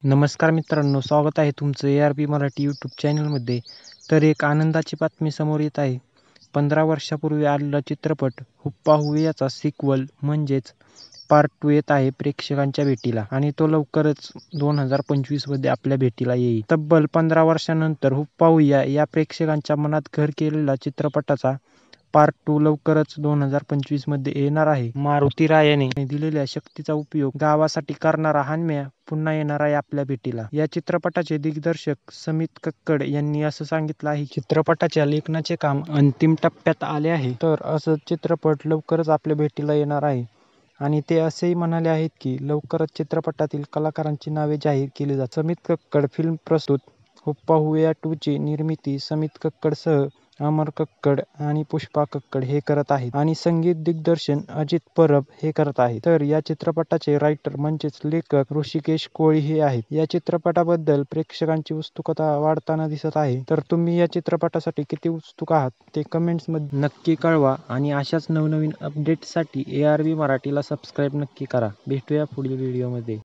नमस्कार मित्रांनो, स्वागत आहे तुमचं ARP मराठी यूट्यूब चॅनलमध्ये. तर एक आनंदाची बातमी समोर येत आहे. 15 वर्षापूर्वी आलेला चित्रपट हुप्पा हुवे याचा सिक्वल म्हणजेच पार्ट 2 येत आहे प्रेक्षकांच्या भेटीला आणि तो लवकरच 2025 मध्ये आपल्या भेटीला येईल. तब्बल 15 वर्षांनंतर हुप्पा हुया या प्रेक्षकांच्या मनात घर केलेला चित्रपटाचा पार्ट 2 लवकरच 2025 मध्ये येणार आहे. मारुती रायाने दिलेल्या शक्तीचा उपयोग गावासाठी करणारा हनुम्या पुन्हा येणार आहे आपल्या भेटीला. या चित्रपटाचे दिग्दर्शक समित कक्कड यांनी असं सांगितलं आहे, चित्रपटाच्या लेखनाचे काम अंतिम टप्प्यात आले आहे. तर असं चित्रपट लवकरच आपल्या भेटीला येणार आहे. आणि ते असेही म्हणाले आहेत की लवकरच चित्रपटातील कलाकारांची नावे जाहीर केली जातील. समित कक्कड फिल्म प्रस्तुत हुप्पा हुया 2 ची निर्मिती समित कक्कडसह अमर कक्कड आणि पुष्पा कक्कड हे करत आहेत आणि संगीत दिग्दर्शन अजित परब हे करत आहेत. तर या चित्रपटाचे रायटर म्हणजेच लेखक ऋषिकेश कोळी हे आहेत. या चित्रपटाबद्दल प्रेक्षकांची उत्सुकता वाढताना दिसत आहे. तर तुम्ही या चित्रपटासाठी किती उत्सुक आहात ते कमेंट्समध्ये नक्की कळवा आणि अशाच नवनवीन अपडेट्ससाठी ARP मराठीला सबस्क्राईब नक्की करा. भेटूया पुढील व्हिडिओमध्ये.